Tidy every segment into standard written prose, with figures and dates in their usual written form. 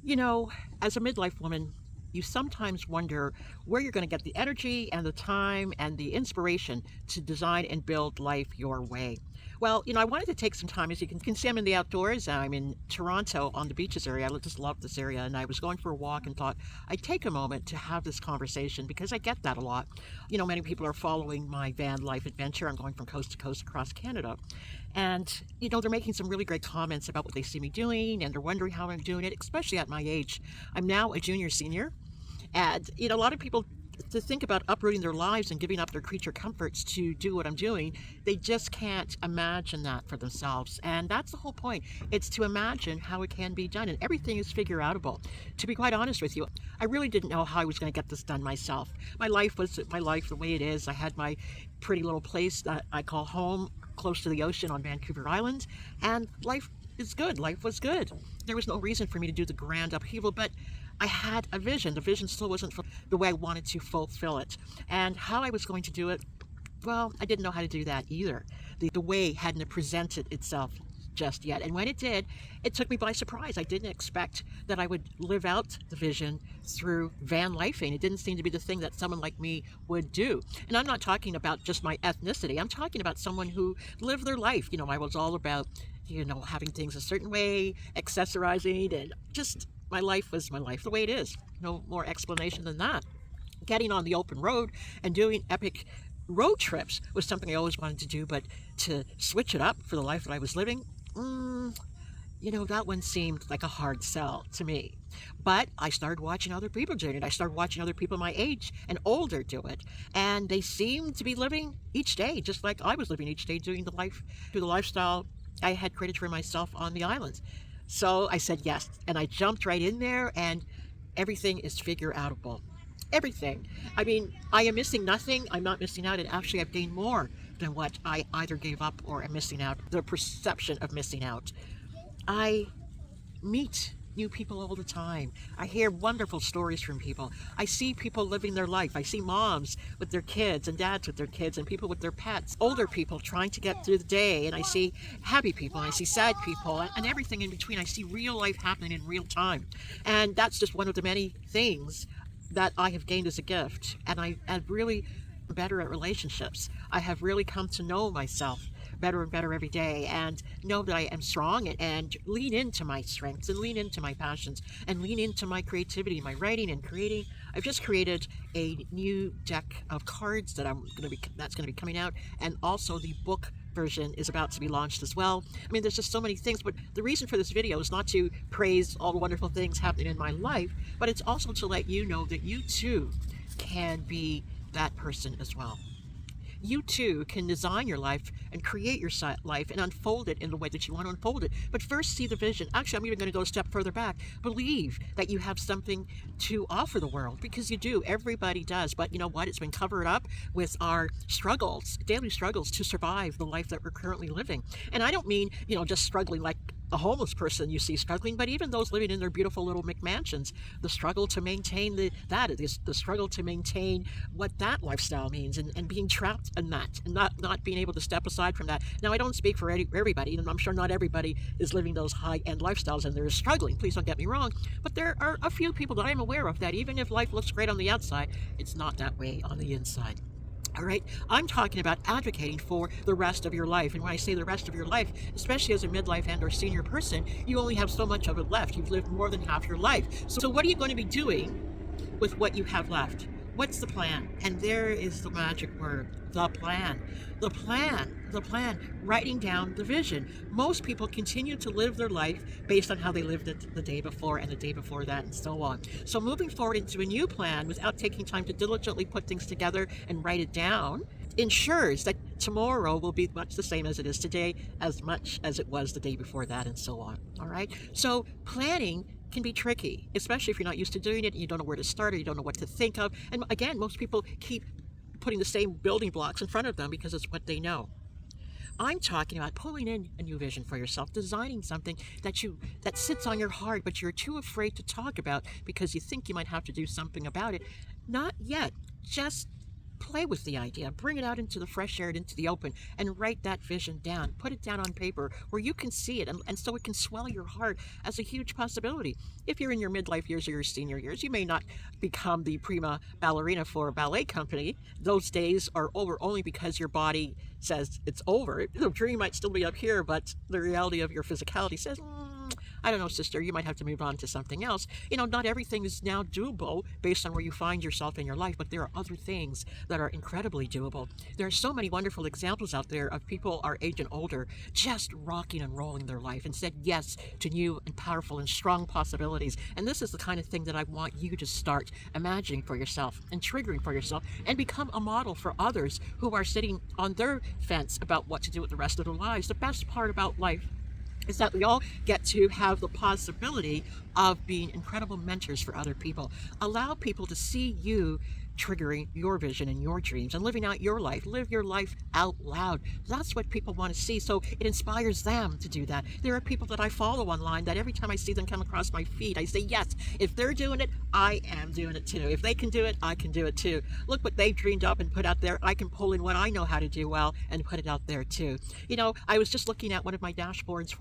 You know, as a midlife woman, you sometimes wonder where you're going to get the energy and the time and the inspiration to design and build life your way. Well, I wanted to take some time. As you can see, I'm in the outdoors. I'm in Toronto on the beaches area. I just love this area. And I was going for a walk and thought I'd take a moment to have this conversation because I get that a lot. Many people are following my van life adventure. I'm going from coast to coast across Canada. And, they're making some really great comments about what they see me doing, and they're wondering how I'm doing it, especially at my age. I'm now a junior senior. And, a lot of people to think about uprooting their lives and giving up their creature comforts to do what I'm doing, they just can't imagine that for themselves. And that's the whole point. It's to imagine how it can be done, and everything is figure outable. To be quite honest with you, I really didn't know how I was going to get this done myself. My life was my life the way it is. I had my pretty little place that I call home close to the ocean on Vancouver Island, and life is good. Life was good. There was no reason for me to do the grand upheaval, but I had a vision. The vision still wasn't the way I wanted to fulfill it. And how I was going to do it, well, I didn't know how to do that either. The way hadn't presented itself just yet. And when it did, it took me by surprise. I didn't expect that I would live out the vision through van lifing. It didn't seem to be the thing that someone like me would do. And I'm not talking about just my ethnicity. I'm talking about someone who lived their life. I was all about, having things a certain way, accessorizing, and just my life was my life the way it is. No more explanation than that. Getting on the open road and doing epic road trips was something I always wanted to do, but to switch it up for the life that I was living, that one seemed like a hard sell to me. But I started watching other people doing it. I started watching other people my age and older do it. And they seemed to be living each day, just like I was living each day, doing the lifestyle I had created for myself on the island. So I said yes, and I jumped right in there, and everything is figure outable. Everything. I mean, I am missing nothing. I'm not missing out, and actually I've gained more than what I either gave up or am missing out, the perception of missing out. I meet new people all the time. I hear wonderful stories from people. I see people living their life. I see moms with their kids and dads with their kids and people with their pets, older people trying to get through the day. And I see happy people and I see sad people and everything in between. I see real life happening in real time. And that's just one of the many things that I have gained as a gift. And I have really better at relationships. I have really come to know myself better and better every day, and know that I am strong, and lean into my strengths and lean into my passions and lean into my creativity, my writing and creating. I've just created a new deck of cards that's going to be coming out, and also the book version is about to be launched as well. I mean, there's just so many things, but the reason for this video is not to praise all the wonderful things happening in my life, but it's also to let you know that you too can be that person as well. You too can design your life and create your life and unfold it in the way that you want to unfold it. But first, see the vision. Actually, I'm even going to go a step further back. Believe that you have something to offer the world, because you do. Everybody does. But you know what? It's been covered up with our struggles, daily struggles to survive the life that we're currently living. And I don't mean, just struggling like a homeless person you see struggling, but even those living in their beautiful little McMansions, the struggle to maintain the struggle to maintain what that lifestyle means, and being trapped in that, and not being able to step aside from that. Now, I don't speak for everybody, and I'm sure not everybody is living those high-end lifestyles and they're struggling. Please don't get me wrong, but there are a few people that I'm aware of that even if life looks great on the outside, it's not that way on the inside. All right, I'm talking about advocating for the rest of your life. And when I say the rest of your life, especially as a midlife and or senior person, you only have so much of it left. You've lived more than half your life. So what are you going to be doing with what you have left? What's the plan? And there is the magic word, the plan. The plan, writing down the vision. Most people continue to live their life based on how they lived it the day before and the day before that and so on. So moving forward into a new plan without taking time to diligently put things together and write it down ensures that tomorrow will be much the same as it is today, as much as it was the day before that and so on. All right? So planning can be tricky, especially if you're not used to doing it and you don't know where to start or you don't know what to think of. And again, most people keep putting the same building blocks in front of them because it's what they know. I'm talking about pulling in a new vision for yourself, designing something that sits on your heart, but you're too afraid to talk about because you think you might have to do something about it. Not yet. Just play with the idea, bring it out into the fresh air, into the open, and write that vision down. Put it down on paper where you can see it, and so it can swell your heart as a huge possibility. If you're in your midlife years or your senior years, you may not become the prima ballerina for a ballet company. Those days are over only because your body says it's over. The dream might still be up here, but the reality of your physicality says, I don't know, sister, you might have to move on to something else. Not everything is now doable based on where you find yourself in your life, but there are other things that are incredibly doable. There are so many wonderful examples out there of people our age and older just rocking and rolling their life and said yes to new and powerful and strong possibilities. And this is the kind of thing that I want you to start imagining for yourself and triggering for yourself, and become a model for others who are sitting on their fence about what to do with the rest of their lives. The best part about life is that we all get to have the possibility of being incredible mentors for other people. Allow people to see you triggering your vision and your dreams and living out your life. Live your life out loud. That's what people want to see, so it inspires them to do that. There are people that I follow online that every time I see them come across my feed, I say, yes, if they're doing it, I am doing it too. If they can do it, I can do it too. Look what they've dreamed up and put out there. I can pull in what I know how to do well and put it out there too. I was just looking at one of my dashboards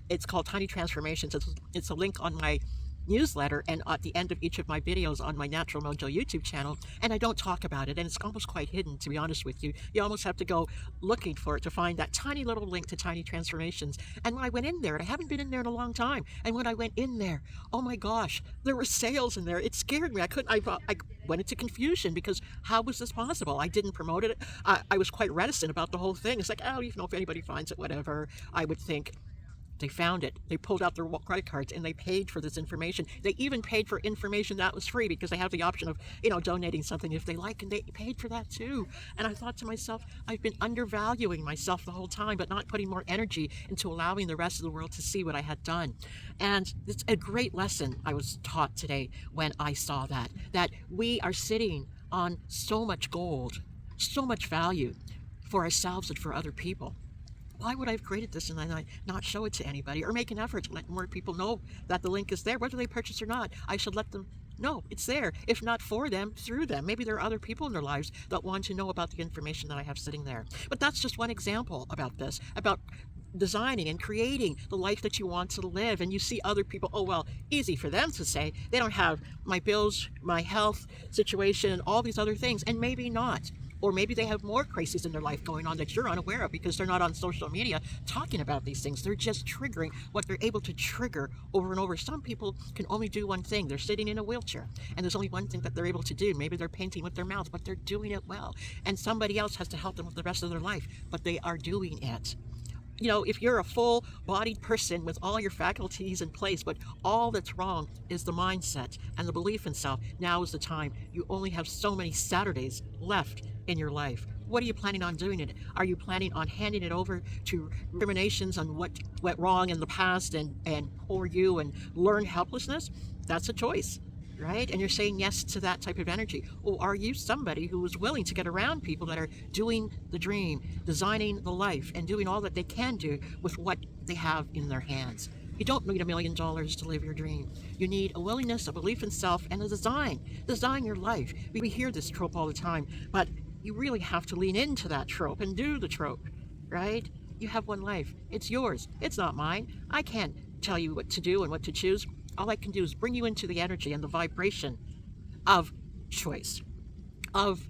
it's called Tiny Transformations. It's a link on my newsletter and at the end of each of my videos on my Natural Mojo YouTube channel, and I don't talk about it, and it's almost quite hidden, to be honest with you. You almost have to go looking for it to find that tiny little link to Tiny Transformations. And when I went in there, and I haven't been in there in a long time, and when I went in there, oh my gosh, there were sales in there. It scared me. I went into confusion because how was this possible? I didn't promote it. I was quite reticent about the whole thing. It's like, oh, if anybody finds it, whatever. I would think. They found it. They pulled out their credit cards and they paid for this information. They even paid for information that was free because they have the option of, donating something if they like, and they paid for that too. And I thought to myself, I've been undervaluing myself the whole time, but not putting more energy into allowing the rest of the world to see what I had done. And it's a great lesson I was taught today when I saw that we are sitting on so much gold, so much value for ourselves and for other people. Why would I have created this and then not show it to anybody or make an effort to let more people know that the link is there, whether they purchase or not? I should let them know it's there, if not for them, through them. Maybe there are other people in their lives that want to know about the information that I have sitting there. But that's just one example about this, about designing and creating the life that you want to live. And you see other people, oh, well, easy for them to say. They don't have my bills, my health situation, all these other things, and maybe not. Or maybe they have more crises in their life going on that you're unaware of because they're not on social media talking about these things. They're just triggering what they're able to trigger over and over. Some people can only do one thing. They're sitting in a wheelchair, and there's only one thing that they're able to do. Maybe they're painting with their mouth, but they're doing it well. And somebody else has to help them with the rest of their life, but they are doing it. If you're a full-bodied person with all your faculties in place, but all that's wrong is the mindset and the belief in self, now is the time. You only have so many Saturdays left in your life. What are you planning on doing it? Are you planning on handing it over to recriminations on what went wrong in the past and poor you and learn helplessness? That's a choice, right? And you're saying yes to that type of energy. Or are you somebody who is willing to get around people that are doing the dream, designing the life, and doing all that they can do with what they have in their hands? You don't need $1 million to live your dream. You need a willingness, a belief in self, and a design. Design your life. We hear this trope all the time, but you really have to lean into that trope and do the trope, right? You have one life. It's yours. It's not mine. I can't tell you what to do and what to choose. All I can do is bring you into the energy and the vibration of choice, of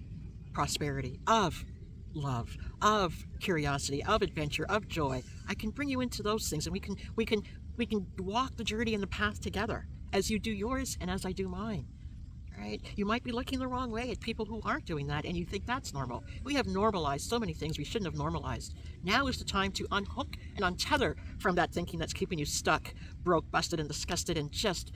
prosperity, of love, of curiosity, of adventure, of joy. I can bring you into those things, and we can walk the journey and the path together as you do yours and as I do mine. Right? You might be looking the wrong way at people who aren't doing that, and you think that's normal. We have normalized so many things we shouldn't have normalized. Now is the time to unhook and untether from that thinking that's keeping you stuck, broke, busted, and disgusted, and just,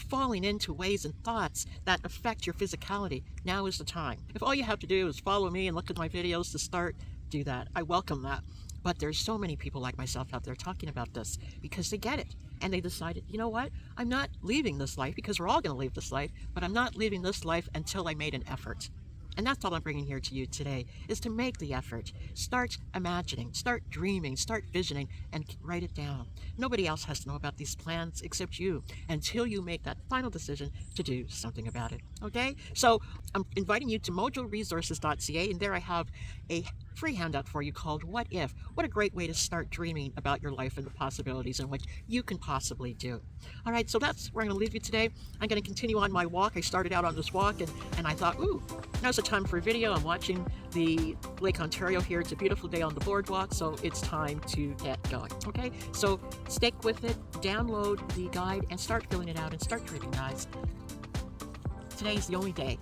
falling into ways and thoughts that affect your physicality. Now is the time. If all you have to do is follow me and look at my videos to start, do that. I welcome that. But there's so many people like myself out there talking about this because they get it. And they decided, you know what? I'm not leaving this life, because we're all going to leave this life, but I'm not leaving this life until I made an effort. And that's all I'm bringing here to you today, is to make the effort. Start imagining, start dreaming, start visioning, and write it down. Nobody else has to know about these plans except you until you make that final decision to do something about it. Okay? So I'm inviting you to mojoresources.ca, and there I have a free handout for you called What If? What a great way to start dreaming about your life and the possibilities and what you can possibly do. All right, so that's where I'm going to leave you today. I'm going to continue on my walk. I started out on this walk and I thought, ooh, now's the time for a video. I'm watching the Lake Ontario here. It's a beautiful day on the boardwalk, so it's time to get going. Okay, so stick with it, download the guide, and start filling it out and start dreaming, guys. Today is the only day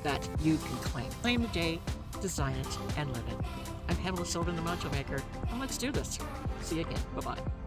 that you can claim. Claim the day, design it, and live it. I'm Pamela Sylvan, the Mojomaker, and let's do this. See you again. Bye-bye.